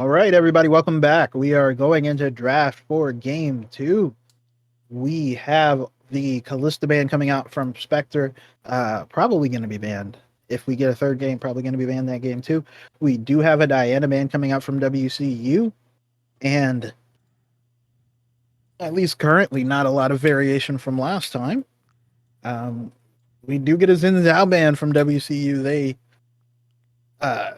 All right, everybody, welcome back. We are going into draft for game two. We have the Callista band coming out from Spectre, probably going to be banned. If we get a third game, probably going to be banned that game too. We do have a Diana band coming out from WCU, and at least currently, not a lot of variation from last time. Um, we do get a Xin Zhao band from WCU. They uh,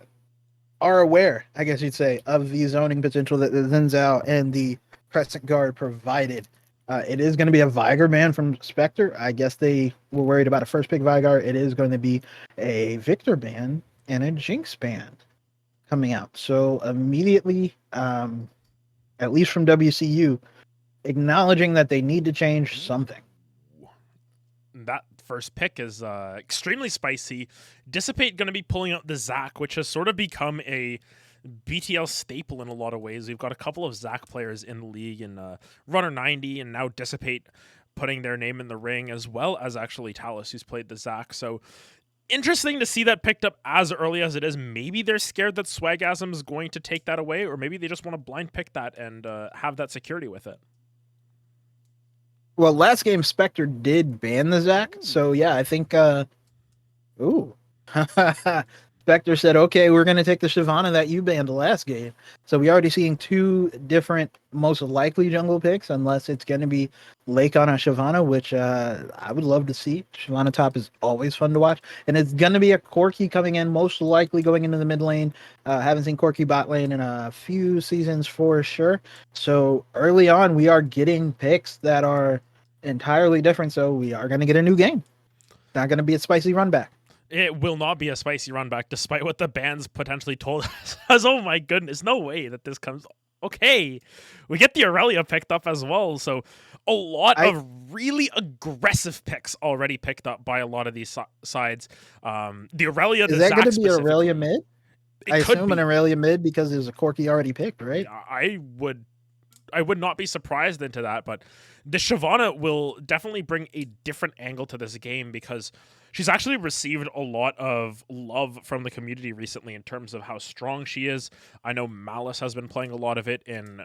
are aware, I guess you'd say, of the zoning potential that the Xin Zhao and the Crescent Guard provided. It is going to be a Viger ban from Spectre. I guess they were worried about a first pick Vigar. It is going to be a Victor ban and a Jinx ban coming out. So immediately, at least from WCU, acknowledging that they need to change something. That first pick is extremely spicy. Dissipate going to be pulling out the Zac, which has sort of become a BTL staple in a lot of ways. We've got a couple of Zac players in the league, and Runner 90, and now Dissipate putting their name in the ring, as well as actually Talus, who's played the Zac. So interesting to see that picked up as early as it is. Maybe they're scared that Swagasm is going to take that away, or maybe they just want to blind pick that and have that security with it. Well, last game Spectre did ban the Zac, so yeah, I think. Ooh, Spectre said, "Okay, we're going to take the Shyvana that you banned the last game." So we already seeing two different most likely jungle picks, unless it's going to be Lake on a Shyvana, which I would love to see. Shyvana top is always fun to watch, and it's going to be a Corki coming in, most likely going into the mid lane. Haven't seen Corki bot lane in a few seasons for sure. So early on, we are getting picks that are entirely different. So we are going to get a new game. Not going to be a spicy run back. It will not be a spicy run back, despite what the bands potentially told us. Oh my goodness, no way that this comes. Okay, we get the Aurelia picked up as well, so a lot of really aggressive picks already picked up by a lot of these sides. The Aurelia, is that going to be Aurelia mid? I assume an Aurelia mid because there's a Corki already picked, right? I would not be surprised into that, but the Shyvana will definitely bring a different angle to this game because she's actually received a lot of love from the community recently in terms of how strong she is. I know Malice has been playing a lot of it in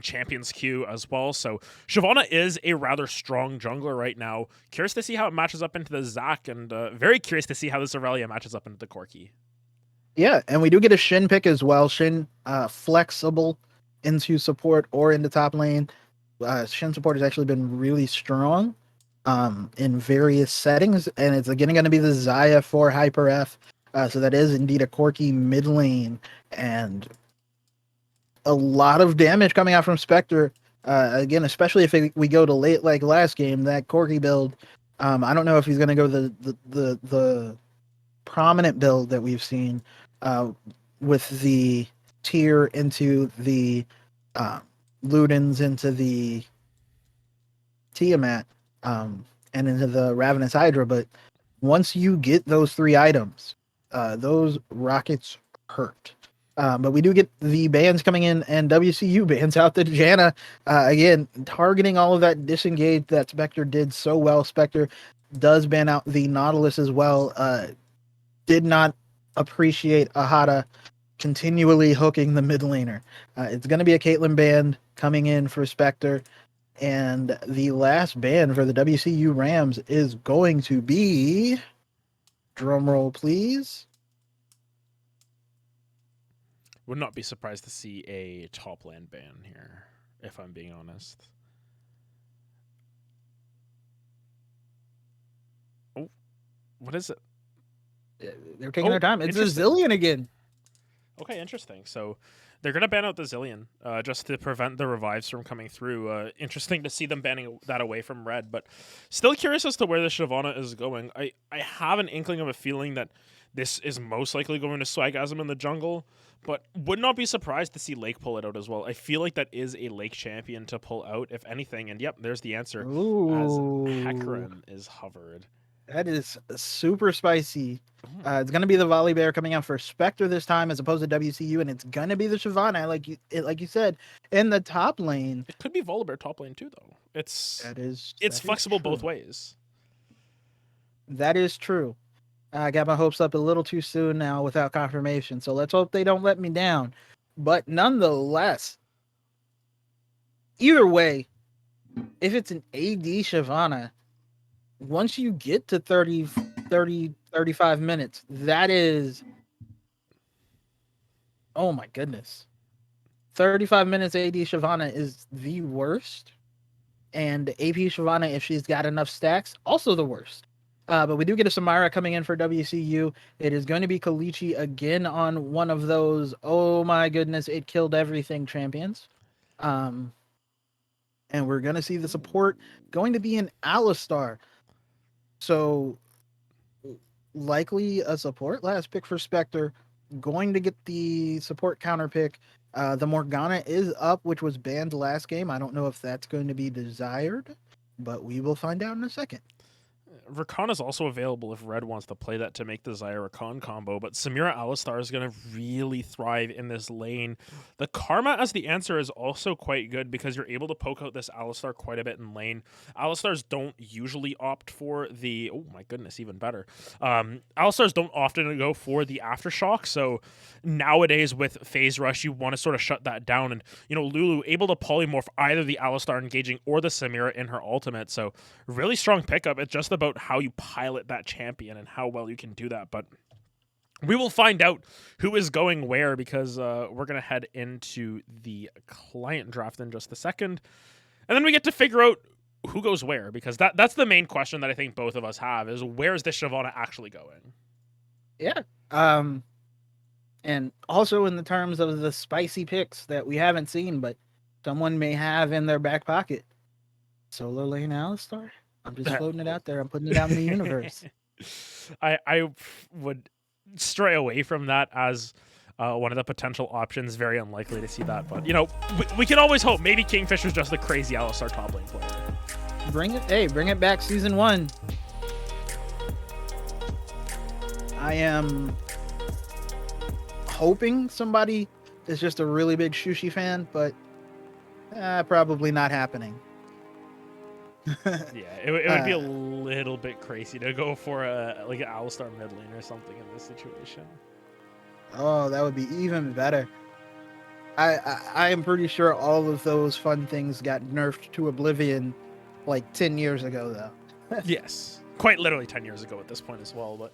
Champions Queue as well. So Shyvana is a rather strong jungler right now. Curious to see how it matches up into the Zac, and very curious to see how this Aurelia matches up into the Corki. Yeah, and we do get a Shin pick as well. Shin flexible into support or into top lane. Shin support has actually been really strong in various settings, and it's again going to be the Xayah for Hyper F. So that is indeed a Corki mid lane, and a lot of damage coming out from Spectre. Again, especially if we go to late like last game, that Corki build. I don't know if he's going to go the prominent build that we've seen with the tier into the Ludens into the Tiamat and into the Ravenous Hydra. But once you get those three items, those rockets hurt. But we do get the bans coming in, and WCU bans out the Janna. Again, targeting all of that disengage that Spectre did so well. Spectre does ban out the Nautilus as well. Did not appreciate Ahata continually hooking the mid laner. It's going to be a Caitlyn band coming in for Spectre. And the last ban for the WCU Rams is going to be, drumroll please. Would not be surprised to see a top lane ban here, if I'm being honest. Oh, what is it? They're taking their time. It's a Zillion again. Okay, interesting. So they're going to ban out the Zillion just to prevent the revives from coming through. Interesting to see them banning that away from Red, but still curious as to where the Shyvana is going. I have an inkling of a feeling that this is most likely going to Swagasm in the jungle, but would not be surprised to see Lake pull it out as well. I feel like that is a Lake champion to pull out, if anything. And yep, there's the answer. Ooh. As Hecarim is hovered. That is super spicy. It's going to be the Volley Bear coming out for Spectre this time as opposed to WCU, and it's going to be the Shyvana, like you said, in the top lane. It could be Volibear top lane too, though. It's flexible is both ways. That is true. I got my hopes up a little too soon now without confirmation, so let's hope they don't let me down. But nonetheless, either way, if it's an AD Shyvana, once you get to 35 minutes, that is, oh my goodness. 35 minutes AD Shyvana is the worst. And AP Shyvana, if she's got enough stacks, also the worst. But we do get a Samira coming in for WCU. It is going to be Kalichi again on one of those, oh my goodness, it killed everything champions. And we're going to see the support going to be an Alistar. So likely a support last pick for Spectre. Going to get the support counter pick. The Morgana is up, which was banned last game. I don't know if that's going to be desired, but we will find out in a second. Rakan is also available if Red wants to play that to make the Zyra Rakan combo, but Samira Alistar is going to really thrive in this lane. The Karma as the answer is also quite good because you're able to poke out this Alistar quite a bit in lane. Alistars don't usually opt for the... Oh my goodness, even better. Alistars don't often go for the Aftershock, so nowadays with Phase Rush, you want to sort of shut that down. And, you know, Lulu able to polymorph either the Alistar engaging or the Samira in her ultimate, so really strong pickup. It's just about how you pilot that champion and how well you can do that. But we will find out who is going where because we're going to head into the client draft in just a second. And then we get to figure out who goes where because that's the main question that I think both of us have is where's this Shyvana actually going? Yeah. And also in the terms of the spicy picks that we haven't seen, but someone may have in their back pocket. Solo lane Alistar? I'm just floating it out there. I'm putting it out in the universe. I would stray away from that as one of the potential options. Very unlikely to see that, but you know, we can always hope. Maybe Kingfisher's just a crazy Alistar top lane player. Bring it back season 1. I am hoping somebody is just a really big Shushi fan, but probably not happening. Yeah, it would be a little bit crazy to go for like an Alistar mid lane or something in this situation. Oh, that would be even better. I am pretty sure all of those fun things got nerfed to oblivion like 10 years ago, though. Yes, quite literally 10 years ago at this point as well, but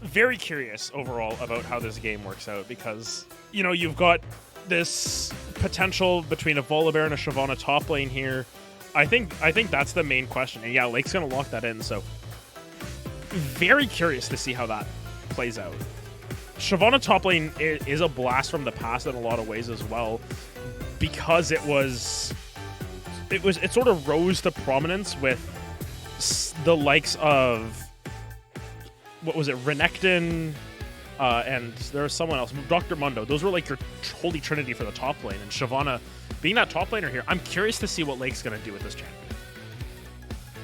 very curious overall about how this game works out because, you know, you've got this potential between a Volibear and a Shyvana top lane here. I think that's the main question. And yeah, Lake's going to lock that in, so very curious to see how that plays out. Shyvana top lane is a blast from the past in a lot of ways as well because it sort of rose to prominence with the likes of what was it, Renekton, and there was someone else, Dr. Mundo. Those were like your holy trinity for the top lane, and Shyvana being that top laner here, I'm curious to see what Lake's going to do with this champion.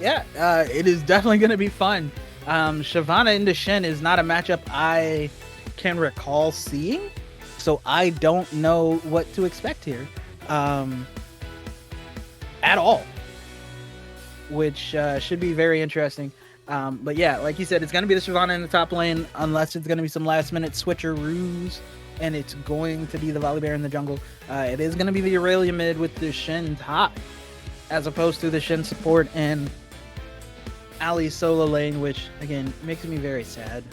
Yeah, it is definitely going to be fun. Shyvana into Shen is not a matchup I can recall seeing, so I don't know what to expect here at all, which should be very interesting. But yeah, like you said, it's going to be the Shyvana in the top lane, unless it's going to be some last-minute switcheroos, and it's going to be the Volibear in the jungle. It is going to be the Aurelia mid with the Shen top, as opposed to the Shen support and Ali solo lane, which, again, makes me very sad.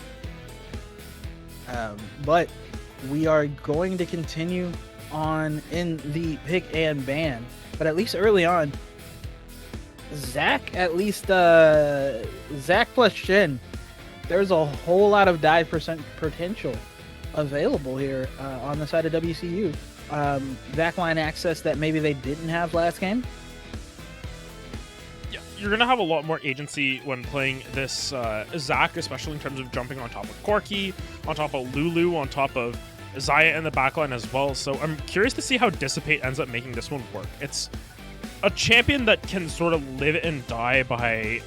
But we are going to continue on in the pick and ban. But at least early on, Zach plus Shen, there's a whole lot of dive potential available here on the side of WCU. Backline access that maybe they didn't have last game. Yeah, you're going to have a lot more agency when playing this Zach, especially in terms of jumping on top of Corki, on top of Lulu, on top of Xayah in the backline as well. So I'm curious to see how Dissipate ends up making this one work. It's a champion that can sort of live and die by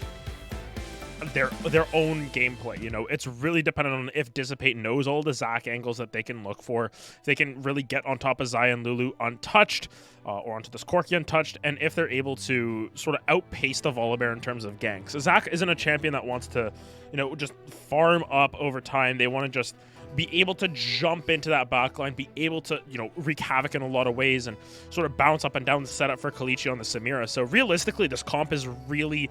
their own gameplay. You know, it's really dependent on if Dissipate knows all the Zac angles that they can look for, if they can really get on top of Xayah and Lulu untouched, or onto this Corki untouched, and if they're able to sort of outpace the Volibear in terms of ganks. Zac isn't a champion that wants to, you know, just farm up over time. They want to just be able to jump into that backline, be able to, wreak havoc in a lot of ways and sort of bounce up and down the setup for Kalichi on the Samira. So realistically, this comp is really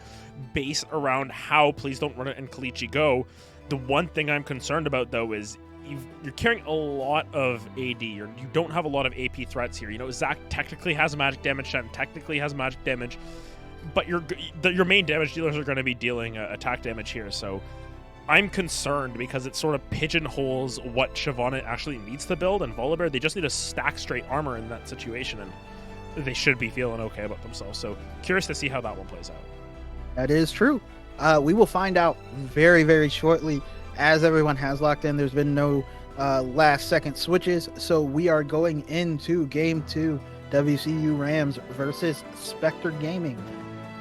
based around how Please Don't Run It and Kalichi go. The one thing I'm concerned about, though, is you're carrying a lot of AD. You don't have a lot of AP threats here. Zac technically has magic damage, Shen technically has magic damage, but your main damage dealers are going to be dealing attack damage here. So I'm concerned because it sort of pigeonholes what Shyvana actually needs to build, and Volibear, they just need to stack straight armor in that situation, and they should be feeling okay about themselves. So curious to see how that one plays out. That is true. We will find out very, very shortly as everyone has locked in. There's been no last-second switches, so we are going into Game 2, WCU Rams versus Spectre Gaming.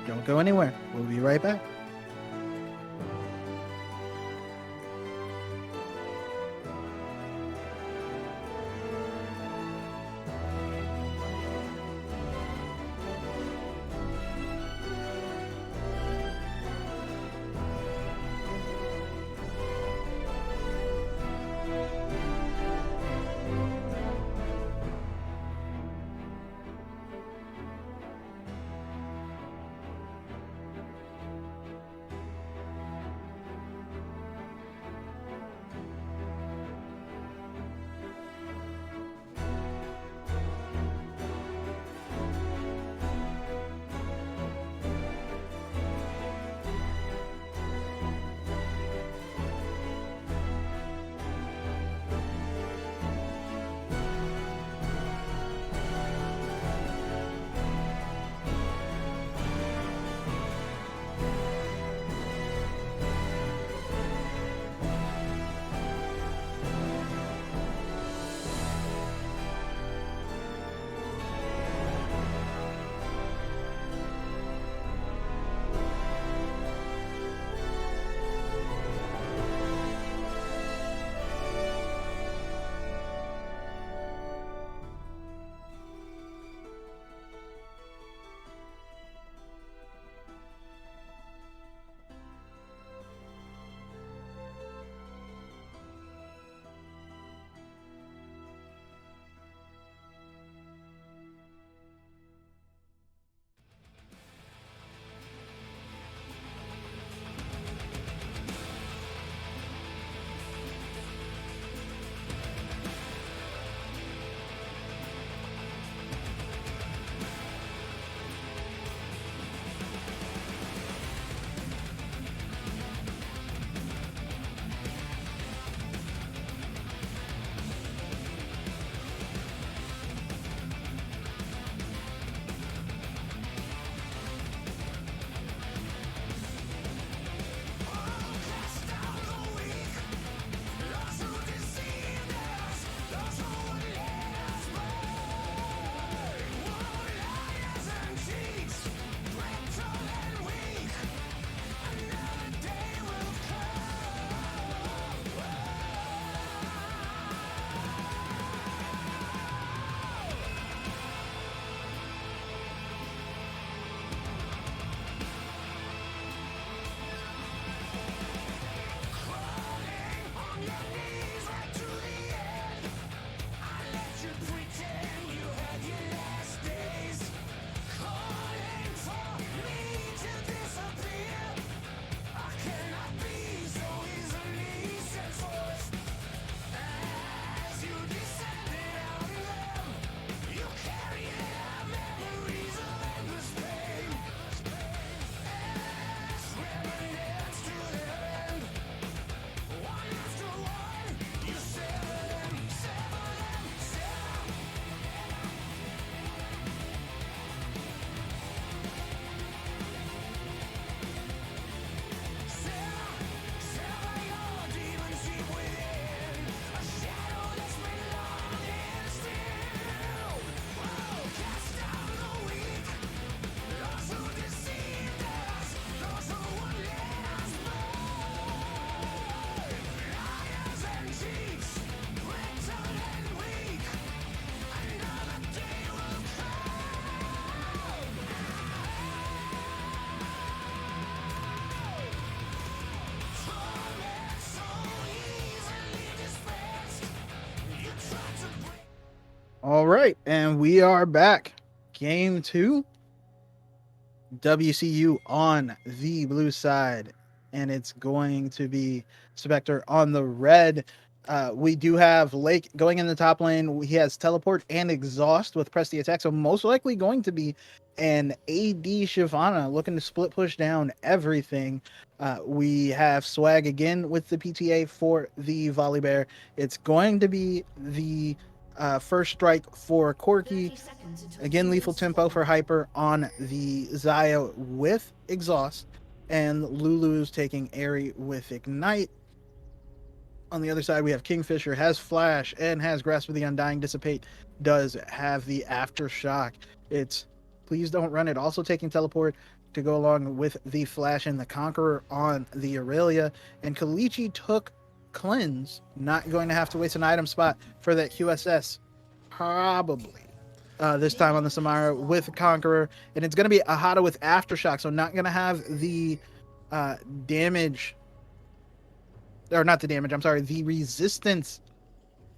Don't go anywhere. We'll be right back. All right, and we are back. Game 2. WCU on the blue side, and it's going to be Spectre on the red. We do have Lake going in the top lane. He has teleport and exhaust with press the attack, so most likely going to be an AD Shyvana looking to split push down everything. We have Swag again with the PTA for the Volley Bear. It's going to be the first strike for Corky. Again, lethal tempo for Hyper on the Xayah with exhaust. And Lulu's taking Airy with Ignite. On the other side, we have Kingfisher, has Flash, and has Grasp of the Undying. Dissipate does have the Aftershock. It's Please Don't Run It. Also taking Teleport to go along with the Flash and the Conqueror on the Aurelia. And Kalichi took Cleanse. Not going to have to waste an item spot for that QSS. Probably. This time on the Samara with Conqueror. And it's going to be Ahata with Aftershock. So not going to have the damage. Or not the damage, I'm sorry. The resistance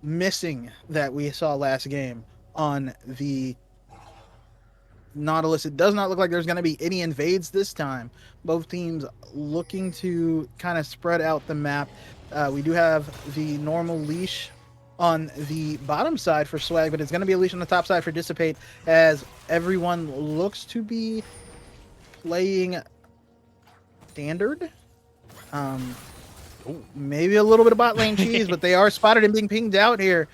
missing that we saw last game on the Nautilus. It does not look like there's going to be any invades this time. Both teams looking to kind of spread out the map. We do have the normal leash on the bottom side for Swag, but it's going to be a leash on the top side for Dissipate, as everyone looks to be playing standard. Maybe a little bit of bot lane cheese, but they are spotted and being pinged out here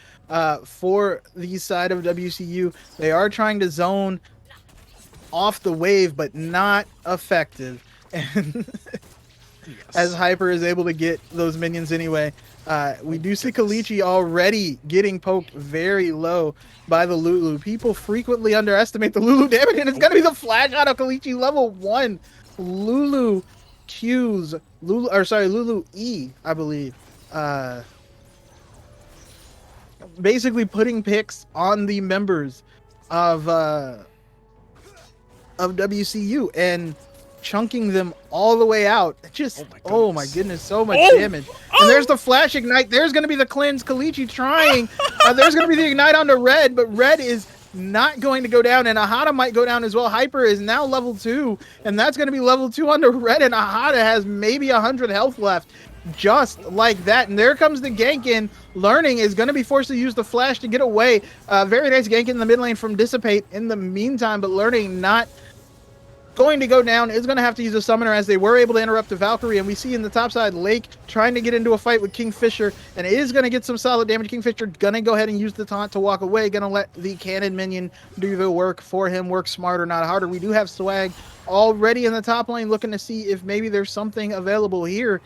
for the side of WCU. They are trying to zone off the wave, but not effective. And as Hyper is able to get those minions anyway. We do see Kalichi already getting poked very low by the Lulu. People frequently underestimate the Lulu damage, and it's going to be the flash out of Kalichi level 1. Lulu Q's, Lulu E, I believe. Basically putting picks on the members of WCU and chunking them all the way out. Just oh my goodness, so much damage. And there's the flash ignite. There's going to be the cleanse. Kalichi trying. There's going to be the ignite onto Red, but Red is not going to go down, and Ahata might go down as well. Hyper is now level 2, and that's going to be level 2 onto Red, and Ahata has maybe 100 health left. Just like that. And there comes the gank in. Learning is going to be forced to use the flash to get away. Very nice gank in the mid lane from Dissipate in the meantime, but Learning not going to go down, is going to have to use a summoner, as they were able to interrupt the Valkyrie. And we see in the top side Lake trying to get into a fight with Kingfisher, and is going to get some solid damage. Kingfisher going to go ahead and use the taunt to walk away, going to let the cannon minion do the work for him. Work smarter, not harder. We do have Swag already in the top lane looking to see if maybe there's something available here.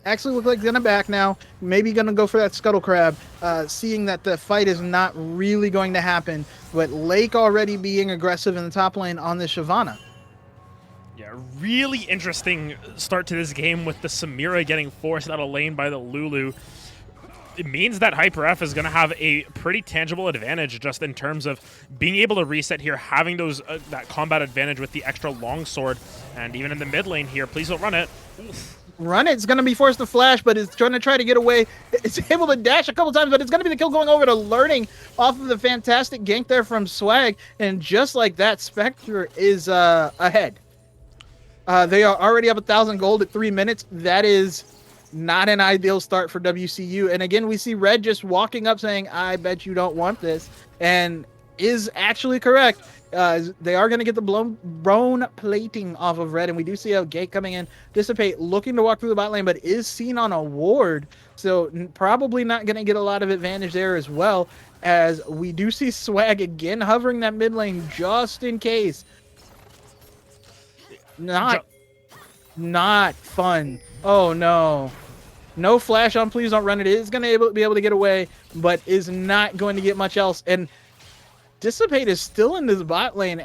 Actually look like he's gonna back now. Maybe gonna go for that scuttle crab, seeing that the fight is not really going to happen. But Lake already being aggressive in the top lane on the Shyvana. Yeah, really interesting start to this game with the Samira getting forced out of lane by the Lulu. It means that HyperF is going to have a pretty tangible advantage just in terms of being able to reset here, having those that combat advantage with the extra longsword, and even in the mid lane here. Please don't run it. Oof. Run it. It's going to be forced to flash, but it's trying to get away. It's able to dash a couple times, but it's going to be the kill going over to Learning off of the fantastic gank there from Swag. And just like that, Spectre is ahead. They are already up 1,000 gold at 3 minutes. That is not an ideal start for WCU. And again, we see Red just walking up saying, I bet you don't want this, and is actually correct. They are going to get the bone plating off of Red, and we do see a gate coming in. Dissipate looking to walk through the bot lane, but is seen on a ward, so probably not going to get a lot of advantage there as well, as we do see Swag again hovering that mid lane just in case. Not fun. Oh no. No flash on Please Don't Run It. It is going to be able to get away, but is not going to get much else. And Dissipate is still in this bot lane.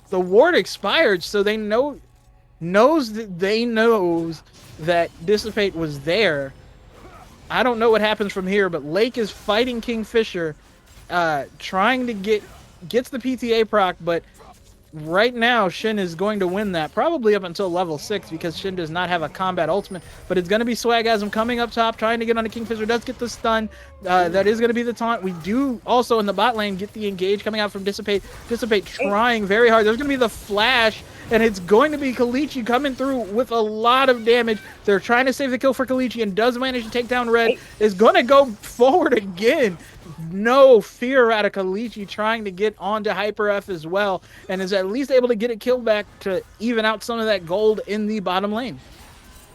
The ward expired, so they knows that Dissipate was there. I don't know what happens from here, but Lake is fighting Kingfisher, trying to gets the PTA proc, but right now, Shin is going to win that, probably up until level 6, because Shin does not have a combat ultimate. But it's going to be Swagasm coming up top, trying to get on the Kingfisher, does get the stun. That is going to be the taunt. We do also, in the bot lane, get the engage coming out from Dissipate. Dissipate trying very hard. There's going to be the flash, and it's going to be Kalichi coming through with a lot of damage. They're trying to save the kill for Kalichi, and does manage to take down Red. Is going to go forward again. No fear out of Kalichi, trying to get onto Hyper F as well, and is at least able to get a kill back to even out some of that gold in the bottom lane.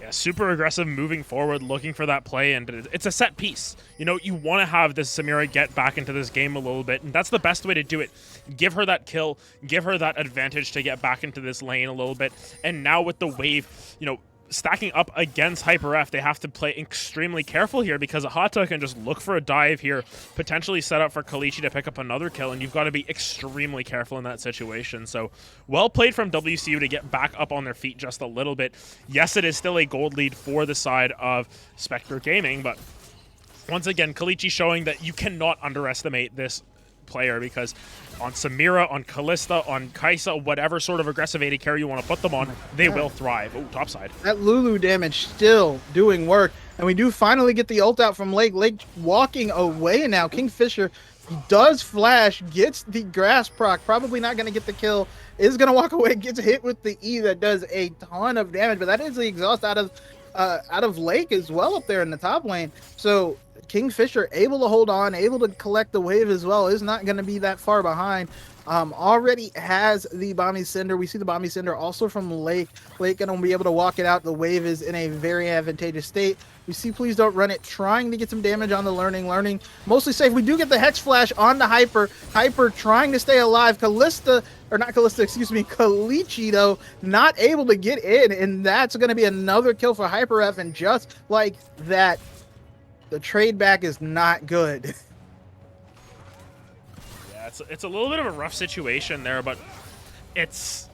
Yeah, super aggressive moving forward, looking for that play, and it's a set piece. You know, you want to have this Samira get back into this game a little bit, and that's the best way to do it. Give her that kill, give her that advantage to get back into this lane a little bit, and now with the wave, you know, stacking up against Hyper F, they have to play extremely careful here, because Hata can just look for a dive here, potentially set up for Kalichi to pick up another kill, and you've got to be extremely careful in that situation. So well played from WCU to get back up on their feet just a little bit. Yes, it is still a gold lead for the side of Spectre Gaming, but once again, Kalichi showing that you cannot underestimate this player, because on Samira, on Callista, on Kaisa, whatever sort of aggressive AD carry you want to put them on, they will thrive. Oh, topside. That Lulu damage still doing work, and we do finally get the ult out from Lake. Lake walking away now. Kingfisher does flash, gets the grass proc, probably not going to get the kill, is going to walk away, gets hit with the E that does a ton of damage, but that is the exhaust out of Lake as well up there in the top lane. So Kingfisher able to hold on, able to collect the wave as well, is not going to be that far behind. Already has the Bomby Cinder. We see the Bomby Cinder also from Lake. Lake going to be able to walk it out. The wave is in a very advantageous state. We see Please Don't Run It trying to get some damage on the Learning. Learning mostly safe. We do get the Hex Flash on the Hyper. Hyper trying to stay alive. Callista, or not Callista, excuse me, Kalichi, though, not able to get in. And that's going to be another kill for Hyper F. And just like that, the trade back is not good. Yeah, it's a little bit of a rough situation there, but it's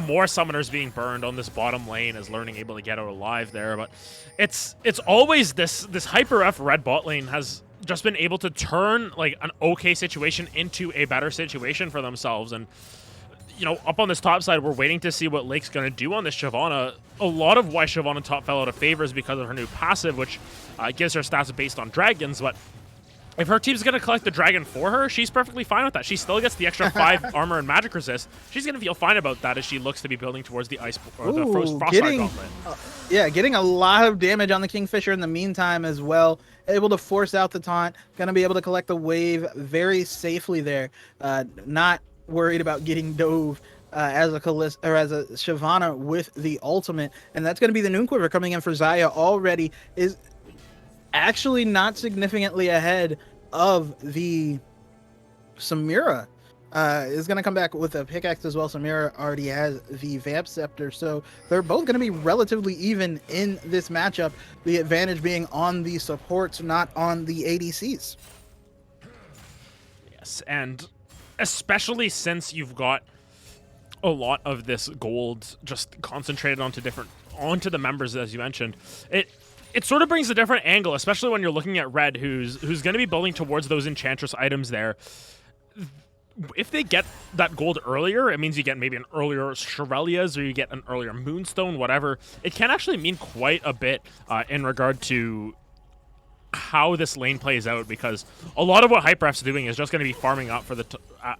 more summoners being burned on this bottom lane as Learning able to get out alive there. But it's always this Hyper F red bot lane has just been able to turn like an okay situation into a better situation for themselves. And you know, up on this top side, we're waiting to see what Lake's going to do on this Shyvana. A lot of why Shyvana top fell out of favor is because of her new passive, which gives her stats based on dragons. But if her team's going to collect the dragon for her, she's perfectly fine with that. She still gets the extra 5 armor and magic resist. She's going to feel fine about that as she looks to be building towards the ice or the frostfire gauntlet. Yeah, getting a lot of damage on the Kingfisher in the meantime as well. Able to force out the taunt. Going to be able to collect the wave very safely there. Not worried about getting dove as a Callista or as a Shyvana with the ultimate, and that's going to be the Noon Quiver coming in for Xayah. Already is actually not significantly ahead of the Samira. Is going to come back with a pickaxe as well. Samira already has the Vamp Scepter, so they're both going to be relatively even in this matchup. The advantage being on the supports, not on the ADCs. Yes, and especially since you've got a lot of this gold just concentrated onto the members, as you mentioned, it sort of brings a different angle, especially when you're looking at Red, who's going to be building towards those Enchantress items there. If they get that gold earlier, it means you get maybe an earlier Shirelia's or you get an earlier Moonstone, whatever. It can actually mean quite a bit in regard to how this lane plays out, because a lot of what HyperF's doing is just going to be farming up for the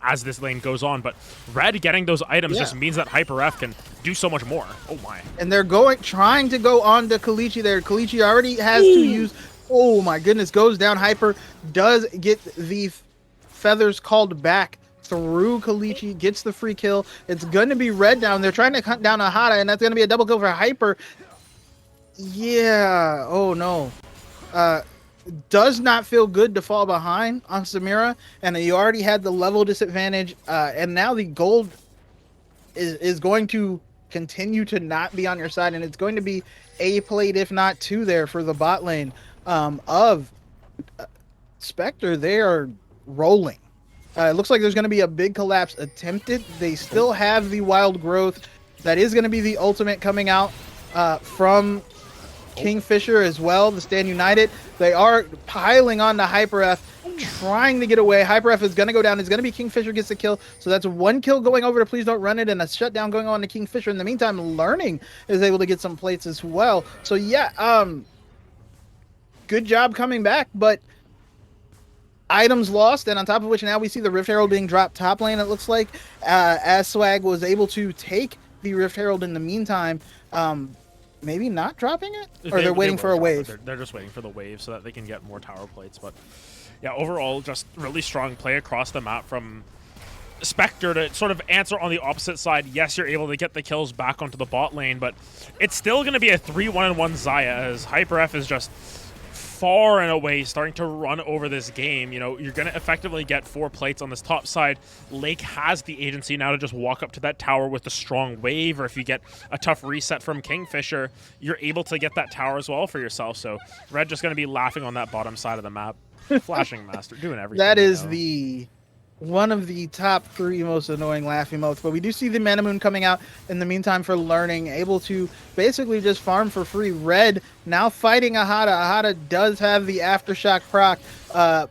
as this lane goes on, but Red getting those items just means that HyperF can do so much more. Oh my. And they're trying to go on to Kalichi there. Kalichi already has to use, oh my goodness, goes down. Hyper does get the feathers called back through Kalichi, gets the free kill. It's going to be Red down. They're trying to hunt down Ahata, and that's going to be a double kill for Hyper. Yeah, oh no. Does not feel good to fall behind on Samira, and you already had the level disadvantage, and now the gold is going to continue to not be on your side, and it's going to be a plate, if not two, there for the bot lane of Spectre. They are rolling. It looks like there's going to be a big collapse attempted. They still have the wild growth. That is going to be the ultimate coming out from Kingfisher as well, the Stand United. They are piling on the Hyper F, trying to get away. HyperF is going to go down. It's going to be Kingfisher gets the kill. So that's 1 kill going over to Please Don't Run It and a shutdown going on to Kingfisher. In the meantime, Learning is able to get some plates as well. So yeah, good job coming back, but items lost, and on top of which now we see the Rift Herald being dropped top lane, it looks like, as Swag was able to take the Rift Herald in the meantime. Maybe not dropping it? Or they're waiting for a wave? They're just waiting for the wave so that they can get more tower plates. But yeah, overall, just really strong play across the map from Spectre to sort of answer on the opposite side. Yes, you're able to get the kills back onto the bot lane, but it's still going to be a 3-1-1 Xayah as HyperF is just far and away starting to run over this game. You know, you're going to effectively get 4 plates on this top side. Lake has the agency now to just walk up to that tower with a strong wave, or if you get a tough reset from Kingfisher, you're able to get that tower as well for yourself. So Red just going to be laughing on that bottom side of the map. Flashing Master, doing everything. That is the one of the top 3 most annoying laughing emotes, but we do see the Manamoon coming out in the meantime for Learning, able to basically just farm for free. Red now fighting Ahada. Ahada does have the Aftershock proc,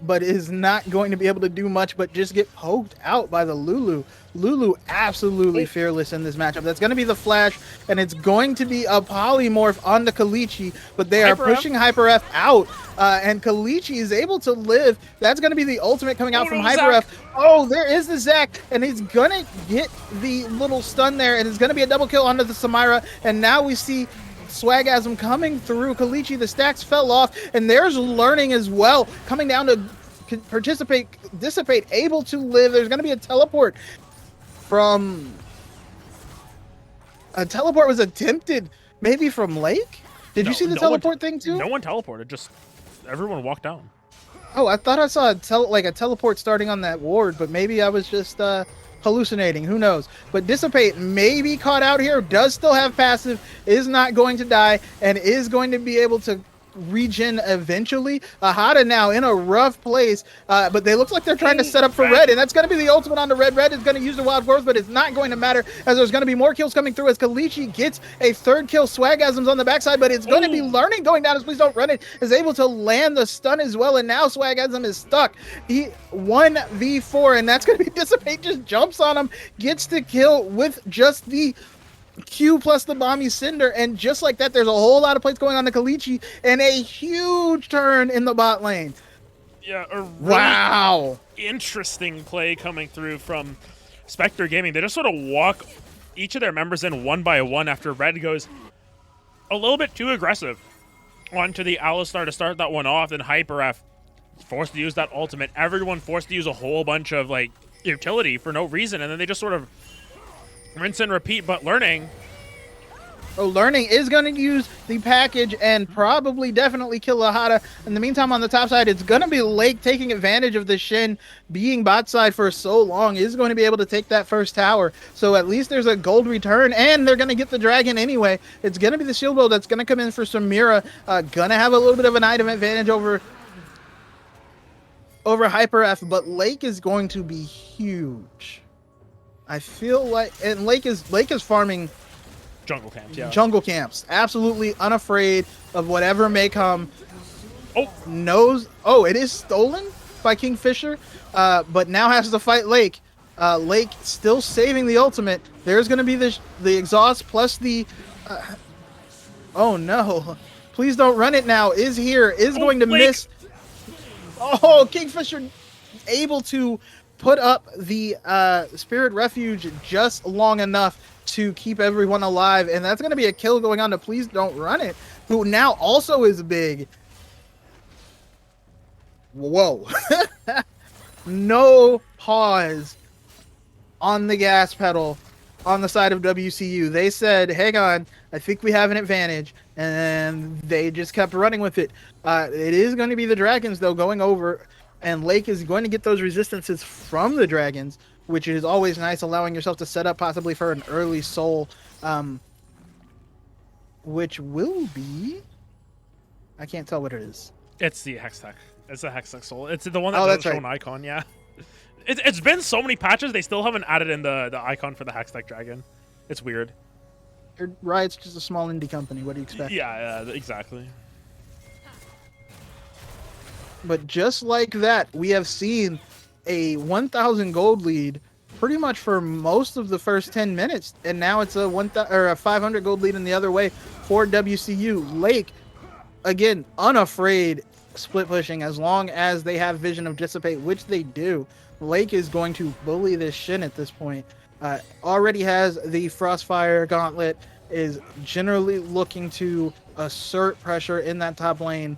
but is not going to be able to do much but just get poked out by the Lulu. Lulu absolutely fearless in this matchup. That's going to be the flash, and it's going to be a polymorph on the Kalichi, but they are pushing HyperF out, and Kalichi is able to live. That's going to be the ultimate coming out from HyperF. Oh, there is the Zac, and he's going to get the little stun there, and it's going to be a double kill onto the Samira, and now we see Swagasm coming through. Kalichi, the stacks fell off, and there's Learning as well, coming down to participate, dissipate, able to live. There's going to be a teleport from... A teleport was attempted, maybe from Lake? Did you see the teleport thing too? No one teleported, just everyone walked down. Oh, I thought I saw a teleport starting on that ward, but maybe I was just hallucinating. Who knows? But Dissipate may be caught out here, does still have passive, is not going to die, and is going to be able to regen eventually. Ahada now in a rough place, but they look like they're trying to set up for Red, and that's going to be the ultimate on the Red. Red is going to use the Wild Growth, but it's not going to matter as there's going to be more kills coming through as Kalichi gets a 3rd kill. Swagasm's on the backside, but it's going to be Learning going down as Please Don't Run It is able to land the stun as well, and now Swagasm is stuck. He 1v4, and that's going to be Dissipate just jumps on him, gets the kill with just the Q plus the Bomby Cinder, and just like that, there's a whole lot of plays going on to Kalichi, and a huge turn in the bot lane. Yeah, a really interesting play coming through from Spectre Gaming. They just sort of walk each of their members in one by one after Red goes a little bit too aggressive onto the Alistar to start that one off, and HyperF forced to use that ultimate. Everyone forced to use a whole bunch of like utility for no reason, and then they just sort of rinse and repeat. But Learning is going to use the package and probably definitely kill Ahada. In the meantime, on the top side, it's going to be Lake taking advantage of the Shin being bot side for so long, is going to be able to take that first tower. So at least there's a gold return, and they're going to get the dragon anyway. It's going to be the shield build that's going to come in for Samira. Going to have a little bit of an item advantage over HyperF, but Lake is going to be huge. I feel like, and Lake is farming jungle camps, yeah. Jungle camps, absolutely unafraid of whatever may come. It is stolen by Kingfisher, but now has to fight Lake. Lake still saving the ultimate. There's going to be the exhaust plus the. Oh no! Please Don't Run It now. Is here. Is going to Lake. miss. Oh, Kingfisher able to put up the Spirit Refuge just long enough to keep everyone alive, and that's going to be a kill going on to Please Don't Run It, who now also is big. Whoa. No pause on the gas pedal on the side of WCU. They said, hang on, I think we have an advantage, and they just kept running with it. It is going to be the Dragons, though, going over, and Lake is going to get those resistances from the Dragons, which is always nice, allowing yourself to set up possibly for an early soul, which will be... I can't tell what it is. It's the Hextech. It's the Hextech soul. It's the one that doesn't show an icon, yeah. It's been so many patches, they still haven't added in the icon for the Hextech Dragon. It's weird. Riot's just a small indie company. What do you expect? Yeah, exactly. But just like that, we have seen a 1,000 gold lead pretty much for most of the first 10 minutes, and now it's a 1,000 or a 500 gold lead in the other way for WCU. Lake, again, unafraid split pushing as long as they have vision of dissipate, which they do. Lake is going to bully this Shin at this point. Already has the Frostfire Gauntlet, is generally looking to assert pressure in that top lane,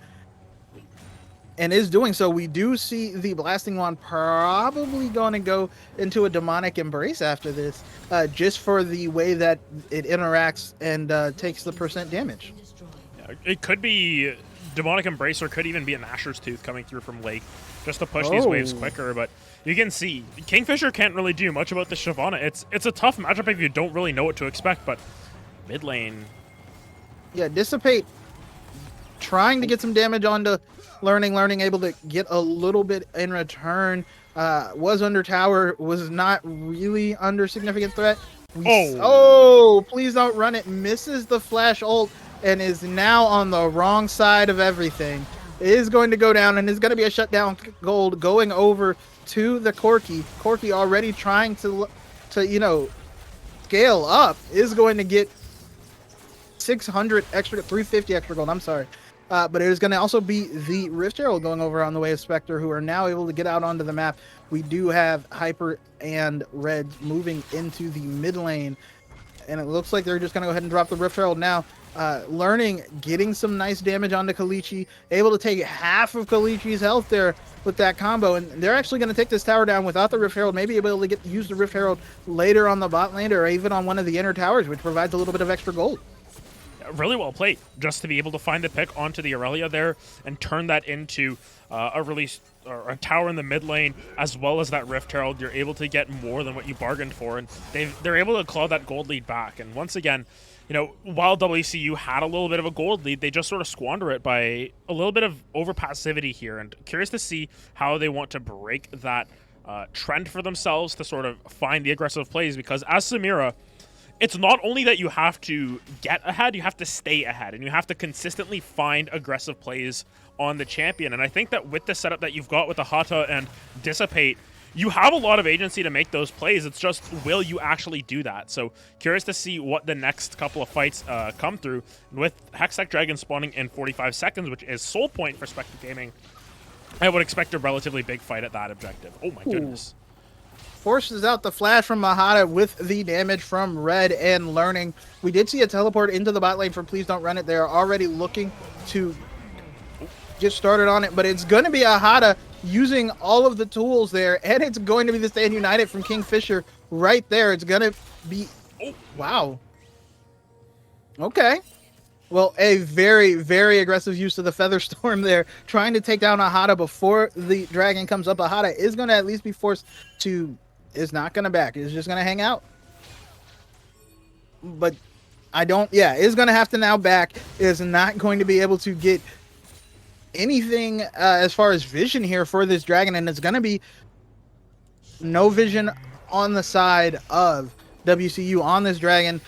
and is doing so. We do see the Blasting Wand probably going to go into a Demonic Embrace after this, just for the way that it interacts and takes the percent damage. Yeah, it could be Demonic Embrace, or could even be a Nashor's Tooth coming through from Lake, just to push these waves quicker. But you can see Kingfisher can't really do much about the Shyvana. It's a tough matchup if you don't really know what to expect, but mid lane... Yeah, Dissipate trying to get some damage onto Learning, able to get a little bit in return. Was under tower, was not really under significant threat. Please don't run it. Misses the flash ult and is now on the wrong side of everything. It is going to go down, and it's going to be a shutdown gold going over to the Corki. Corki already trying to scale up, is going to get 600 extra, 350 extra gold. I'm sorry. But it is going to also be the Rift Herald going over on the way of Spectre, who are now able to get out onto the map. We do have Hyper and Red moving into the mid lane, and it looks like they're just going to go ahead and drop the Rift Herald now. Learning, getting some nice damage onto Kalichi, able to take half of Kalichi's health there with that combo, and they're actually going to take this tower down without the Rift Herald, maybe able to use the Rift Herald later on the bot lane or even on one of the inner towers, which provides a little bit of extra gold. Really well played, just to be able to find the pick onto the Aurelia there and turn that into a release or a tower in the mid lane, as well as that Rift Herald. You're able to get more than what you bargained for, and they're able to claw that gold lead back. And once again, while WCU had a little bit of a gold lead, they just sort of squander it by a little bit of over passivity here. And curious to see how they want to break that trend for themselves to sort of find the aggressive plays, because as Samira, it's not only that you have to get ahead, you have to stay ahead, and you have to consistently find aggressive plays on the champion. And I think that with the setup that you've got with the Hata and Dissipate, you have a lot of agency to make those plays. It's just, will you actually do that? So curious to see what the next couple of fights come through. With Hextech Dragon spawning in 45 seconds, which is Soul Point for Spectre Gaming, I would expect a relatively big fight at that objective. Oh my goodness. Forces out the flash from Mahata with the damage from Red and Learning. We did see a teleport into the bot lane for Please Don't Run It. They're already looking to get started on it, but it's going to be Ahata using all of the tools there, and it's going to be the Stand United from Kingfisher right there. It's going to be... Oh, wow. Okay. Well, a very, very aggressive use of the Feather Storm there, trying to take down Ahata before the dragon comes up. Ahata is going to at least be forced to... is not going to back. Is just going to hang out. But is going to have to now back. Is not going to be able to get anything as far as vision here for this dragon, and it's going to be no vision on the side of WCU on this dragon.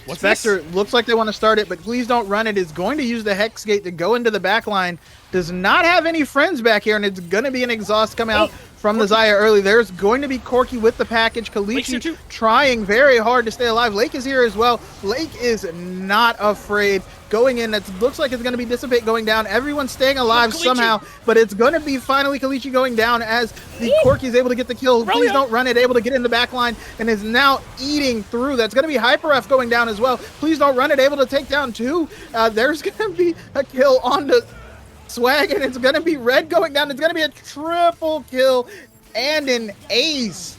What's Spectre this? Looks like they want to start it, but Please Don't Run It is going to use the Hex Gate to go into the back line. Does not have any friends back here, and it's going to be an exhaust coming out from the Xayah early. There's going to be Corki with the package. Kalichi trying very hard to stay alive. Lake is here as well. Lake is not afraid. Going in, it looks like it's going to be Dissipate going down. Everyone's staying alive somehow, but it's going to be finally Kalichi going down as the Corki is able to get the kill. Please Don't Run It, able to get in the back line, and is now eating through. That's going to be Hyper F going down as well. Please Don't Run It, able to take down two. There's going to be a kill on the Swag, and it's going to be Red going down. It's going to be a triple kill and an ace.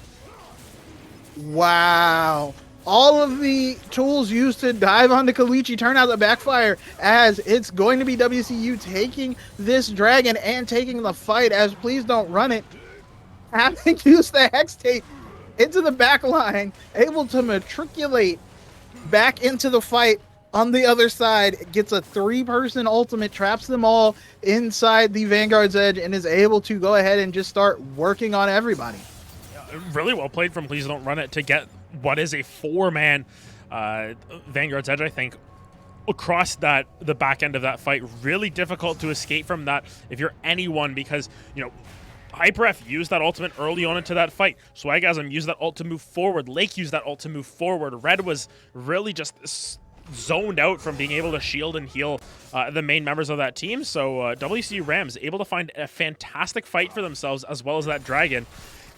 Wow. All of the tools used to dive onto Kalichi turn out to backfire, as it's going to be WCU taking this dragon and taking the fight, as Please Don't Run It having used the Hex Tape into the back line, able to matriculate back into the fight on the other side, gets a 3-person ultimate, traps them all inside the Vanguard's edge, and is able to go ahead and just start working on everybody. Really well played from Please Don't Run It to get what is a 4-man Vanguard's edge, I think. across the back end of that fight. Really difficult to escape from that if you're anyone, because, you know, HyperF used that ultimate early on into that fight. Swagasm used that ult to move forward. Lake used that ult to move forward. Red was really just zoned out from being able to shield and heal the main members of that team. So WC Rams able to find a fantastic fight for themselves, as well as that dragon.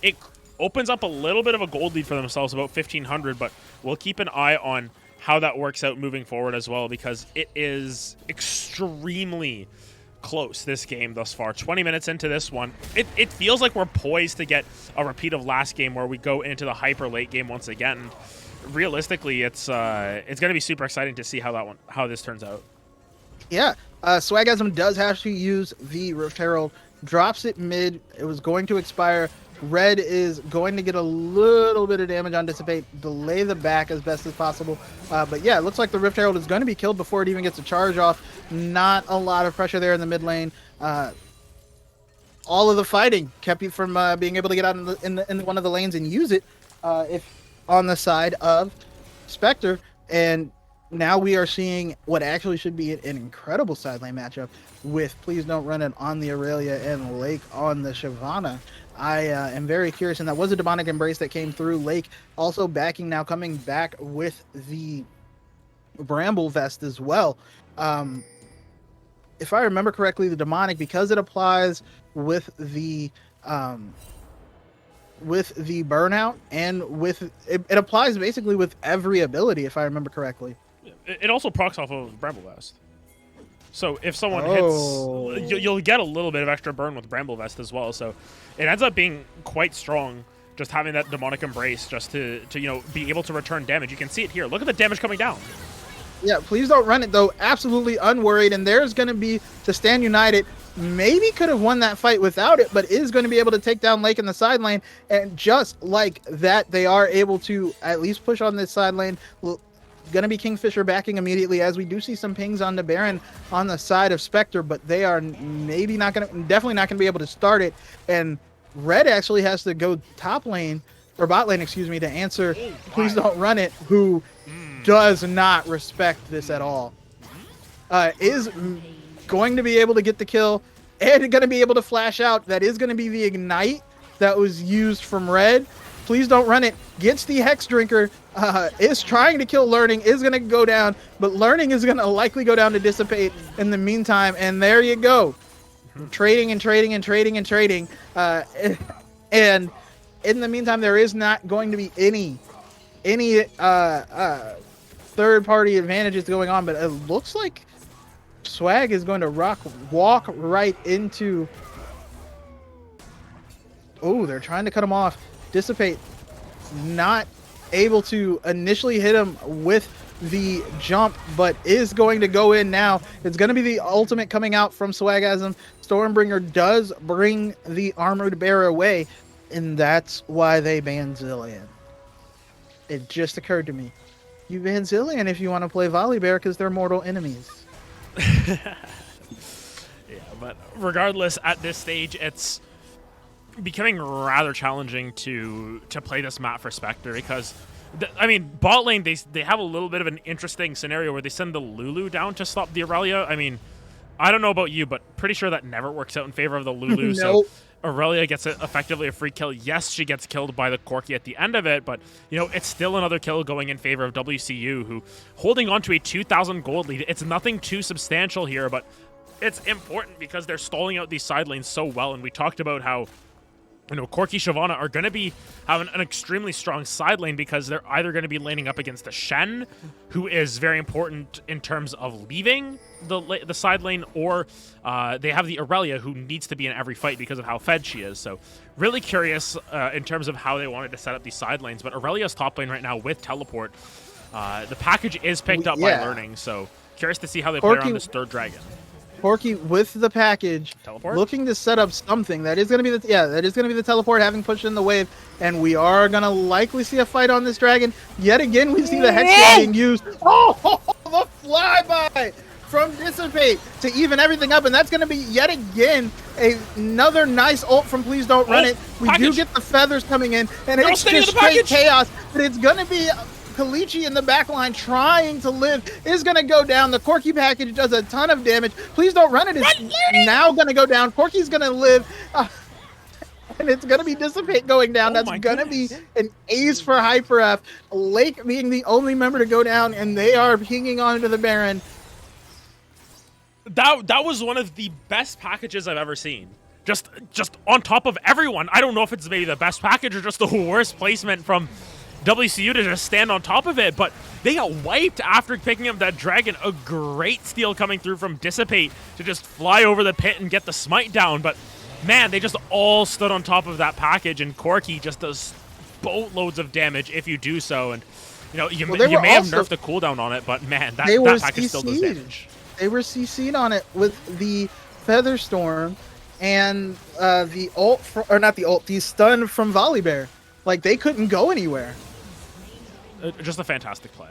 It opens up a little bit of a gold lead for themselves, about 1,500, but we'll keep an eye on how that works out moving forward as well, because it is extremely close, this game thus far. 20 minutes into this one, it feels like we're poised to get a repeat of last game, where we go into the hyper late game once again. Realistically, it's going to be super exciting to see how this turns out. Yeah, Swagasm does have to use the Rift Herald, drops it mid. It was going to expire. Red is going to get a little bit of damage on Dissipate, delay the back as best as possible. But yeah, it looks like the Rift Herald is going to be killed before it even gets a charge off. Not a lot of pressure there in the mid lane. All of the fighting kept you from being able to get out in one of the lanes and use it if on the side of Spectre. And now we are seeing what actually should be an incredible side lane matchup with Please Don't Run It on the Aurelia and Lake on the Shyvana. I am very curious, and that was a demonic embrace that came through. Lake also coming back with the Bramble Vest as well. If I remember correctly, the demonic, because it applies with the burnout, and with it applies basically with every ability, if I remember correctly. It also procs off of Bramble Vest. So if someone hits, you'll get a little bit of extra burn with Bramble Vest as well. So it ends up being quite strong, just having that demonic embrace, just to you know, be able to return damage. You can see it here. Look at the damage coming down. Yeah, Please Don't Run It, though, absolutely unworried. And there's going to be, to stand united, maybe could have won that fight without it, but is going to be able to take down Lake in the side lane. And just like that, they are able to at least push on this side lane. Going to be Kingfisher backing immediately, as we do see some pings on the Baron on the side of Spectre, but they are definitely not going to be able to start it. And Red actually has to go top lane, or bot lane, excuse me, to answer Please Don't Run It, who does not respect this at all. Is going to be able to get the kill and going to be able to flash out. That is going to be the ignite that was used from Red. Please Don't Run It gets the Hex Drinker, is trying to kill Learning, is going to go down, but Learning is going to likely go down to Dissipate in the meantime, and there you go. Trading and trading and trading and trading. And in the meantime, there is not going to be any third-party advantages going on, but it looks like Swag is going to walk right into... Oh, they're trying to cut him off. Dissipate not able to initially hit him with the jump, but is going to go in now. It's going to be the ultimate coming out from Swagasm. Stormbringer does bring the Armored Bear away, and that's why they banned Zilean. It just occurred to me. You ban Zilean if you want to play Volibear, because they're mortal enemies. Yeah, but regardless, at this stage, it's becoming rather challenging to play this map for Spectre, because I mean, bot lane, they have a little bit of an interesting scenario where they send the Lulu down to stop the Aurelia. I mean, I don't know about you, but pretty sure that never works out in favor of the Lulu. Nope. So Aurelia gets effectively a free kill. Yes, she gets killed by the Corki at the end of it, but you know, it's still another kill going in favor of WCU, who holding on to a 2,000 gold lead. It's nothing too substantial here, but it's important because they're stalling out these side lanes so well. And we talked about how, you know, Corki Shyvana are going to be having an extremely strong side lane, because they're either going to be laning up against the Shen, who is very important in terms of leaving the side lane, or they have the Aurelia, who needs to be in every fight because of how fed she is. So really curious in terms of how they wanted to set up these side lanes. But Aurelia's top lane right now with teleport. The package is picked up by Learning, so curious to see how they play around this third dragon. Corki with the package, teleport? Looking to set up something. That is going to be the teleport, having pushed in the wave, and we are going to likely see a fight on this dragon. Yet again, we see the Hex being used. Oh, the flyby from Dissipate to even everything up, and that's going to be yet again another nice ult from Please Don't Run It. We do get the feathers coming in, and it's just straight chaos, but it's going to be Kalichi in the back line trying to live is going to go down. The Corki package does a ton of damage. Please don't run it. It's now going to go down. Corki's going to live. And it's going to be Dissipate going down. That's going to be an ace for Hyper F. Lake being the only member to go down, and they are pinging onto the Baron. That was one of the best packages I've ever seen. Just on top of everyone. I don't know if it's maybe the best package or just the worst placement from WCU to just stand on top of it, but they got wiped after picking up that dragon. A great steal coming through from Dissipate to just fly over the pit and get the smite down, but man, they just all stood on top of that package, and Corki just does boatloads of damage if you do so, and you know, you may have nerfed the cooldown on it, but man, that package still does damage. They were CC'd on it with the Feather Storm and the ult, or not the ult, the stun from Volibear. Like, they couldn't go anywhere. Just a fantastic play.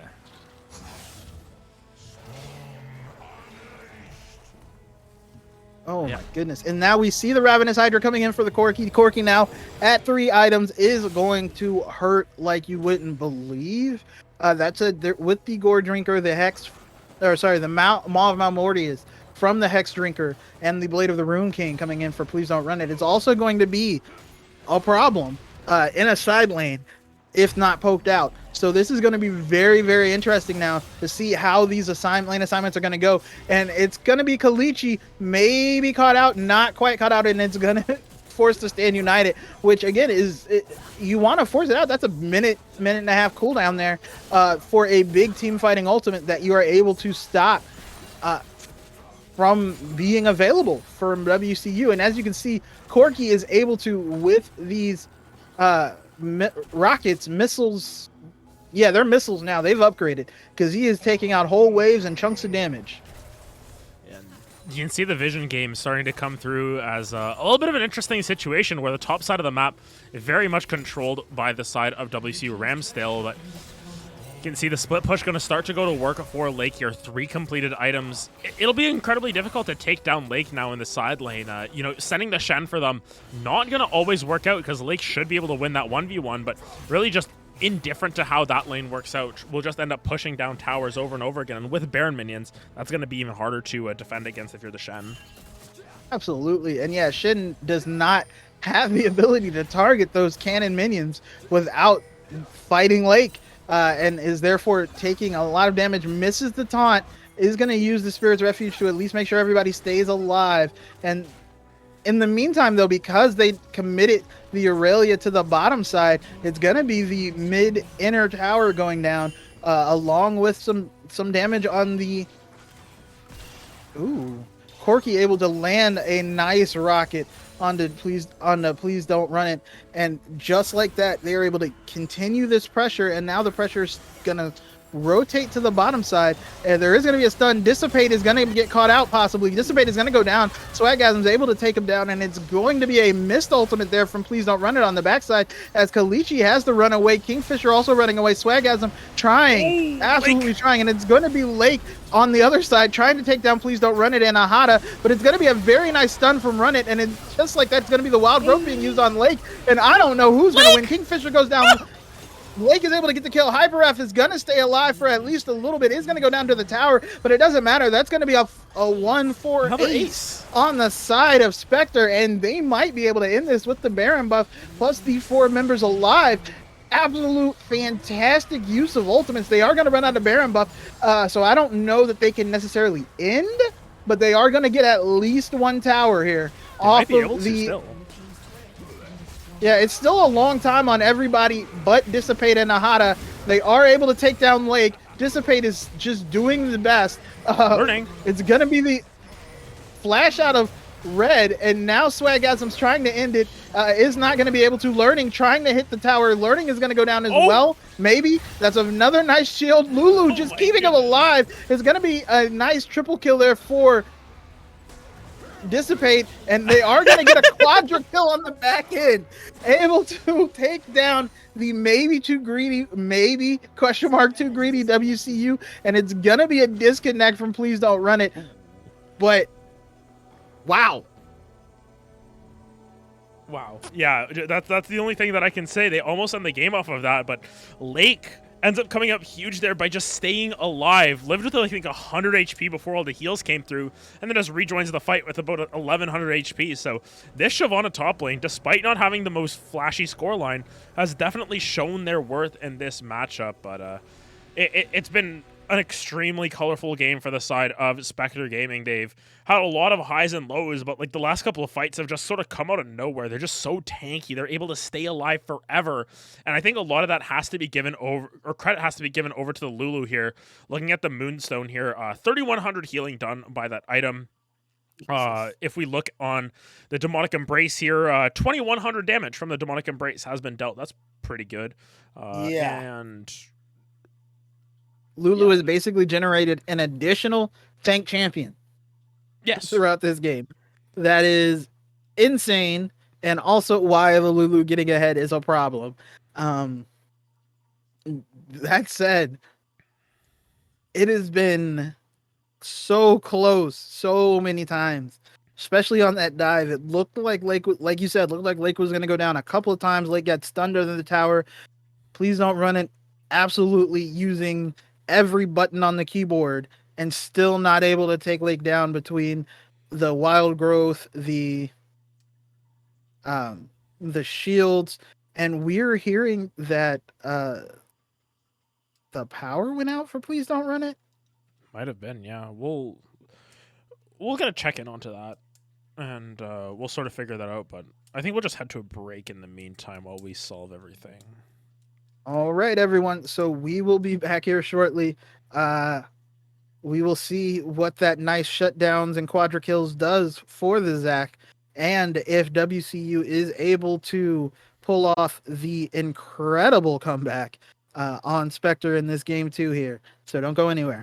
Oh my goodness. And now we see the Ravenous Hydra coming in for the Corki. Corki now at 3 items is going to hurt like you wouldn't believe. That's with the Gore Drinker, the Hex, or sorry, the Maw of Malmortius from the Hex Drinker and the Blade of the Rune King coming in for Please Don't Run It. It's also going to be a problem in a side lane if not poked out. So this is going to be very, very interesting now to see how these lane assignments are going to go. And it's going to be Kalichi maybe caught out, not quite caught out, and it's going to force to stand united, which again you want to force it out. That's a minute and a half cooldown there for a big team fighting ultimate that you are able to stop from being available from WCU. And as you can see, Corki is able to, with these rockets, missiles, yeah, they're missiles now, they've upgraded, because he is taking out whole waves and chunks of damage. And you can see the vision game starting to come through as a little bit of an interesting situation where the top side of the map is very much controlled by the side of WCU Ram still, but you can see the split push going to start to go to work for Lake here. 3 completed items. It'll be incredibly difficult to take down Lake now in the side lane. You know, sending the Shen for them, not going to always work out because Lake should be able to win that 1v1, but really just indifferent to how that lane works out. We'll just end up pushing down towers over and over again. And with Baron minions, that's going to be even harder to defend against if you're the Shen. Absolutely. And yeah, Shen does not have the ability to target those cannon minions without fighting Lake. And is therefore taking a lot of damage, misses the taunt, is going to use the Spirit's Refuge to at least make sure everybody stays alive. And in the meantime, though, because they committed the Aurelia to the bottom side, it's going to be the mid-inner tower going down, along with some damage on the... Ooh. Corki able to land a nice rocket onto Please Don't Run It, and just like that they are able to continue this pressure, and now the pressure is gonna rotate to the bottom side, and there is going to be a stun. Dissipate is going to get caught out possibly. Dissipate is going to go down. Swagasm's able to take him down, and it's going to be a missed ultimate there from Please Don't Run It on the backside as Kalichi has to run away. Kingfisher also running away. Swagasm trying, absolutely trying, and it's going to be Lake on the other side trying to take down Please Don't Run It and Ahata, but it's going to be a very nice stun from Run It, and it's just like that's going to be the wild growth being used on Lake, and I don't know who's going to win. Kingfisher goes down. Lake is able to get the kill. Hyper-F is going to stay alive for at least a little bit. Is going to go down to the tower, but it doesn't matter. That's going to be a 1-4-8 on the side of Spectre, and they might be able to end this with the Baron buff plus the 4 members alive. Absolute fantastic use of ultimates. They are going to run out of Baron buff, so I don't know that they can necessarily end, but they are going to get at least 1 tower here off of the... Still. Yeah, it's still a long time on everybody but Dissipate and Ahata. They are able to take down Lake. Dissipate is just doing the best. Learning. It's going to be the flash out of red, and now Swagasm's trying to end it. Is not going to be able to. Learning, trying to hit the tower. Learning is going to go down as well. Maybe. That's another nice shield. Lulu just keeping him alive. It's going to be a nice triple kill there for Dissipate, and they are going to get a quadra kill on the back end, able to take down the maybe too greedy WCU, and it's going to be a disconnect from Please Don't Run It. But wow, yeah, that's the only thing that I can say. They almost end the game off of that, but Lake ends up coming up huge there by just staying alive. Lived with, I think, 100 HP before all the heals came through, and then just rejoins the fight with about 1100 HP. So this Shyvana top lane, despite not having the most flashy scoreline, has definitely shown their worth in this matchup. But it's been an extremely colorful game for the side of Spectre Gaming. They've had a lot of highs and lows, but like the last couple of fights have just sort of come out of nowhere. They're just so tanky. They're able to stay alive forever. And I think a lot of that has to be given over, or credit has to be given over to the Lulu here. Looking at the Moonstone here, 3100 healing done by that item. If we look on the Demonic Embrace here, 2100 damage from the Demonic Embrace has been dealt. That's pretty good. And Lulu has basically generated an additional tank champion. Yes. Throughout this game. That is insane. And also why the Lulu getting ahead is a problem. That said, it has been so close so many times. Especially on that dive. It looked like Lake you said, looked like Lake was gonna go down a couple of times. Lake got stunned under the tower. Please don't run it. Absolutely using every button on the keyboard and still not able to take Lake down between the wild growth, the shields, and we're hearing that the power went out for Please Don't Run It. Might have been, yeah. We'll get a check in onto that, and we'll sort of figure that out. But I think we'll just head to a break in the meantime while we solve everything. All right, everyone. So we will be back here shortly. We will see what that nice shutdowns and quadra kills does for the Zac, and if WCU is able to pull off the incredible comeback on Spectre in this game too here. So don't go anywhere.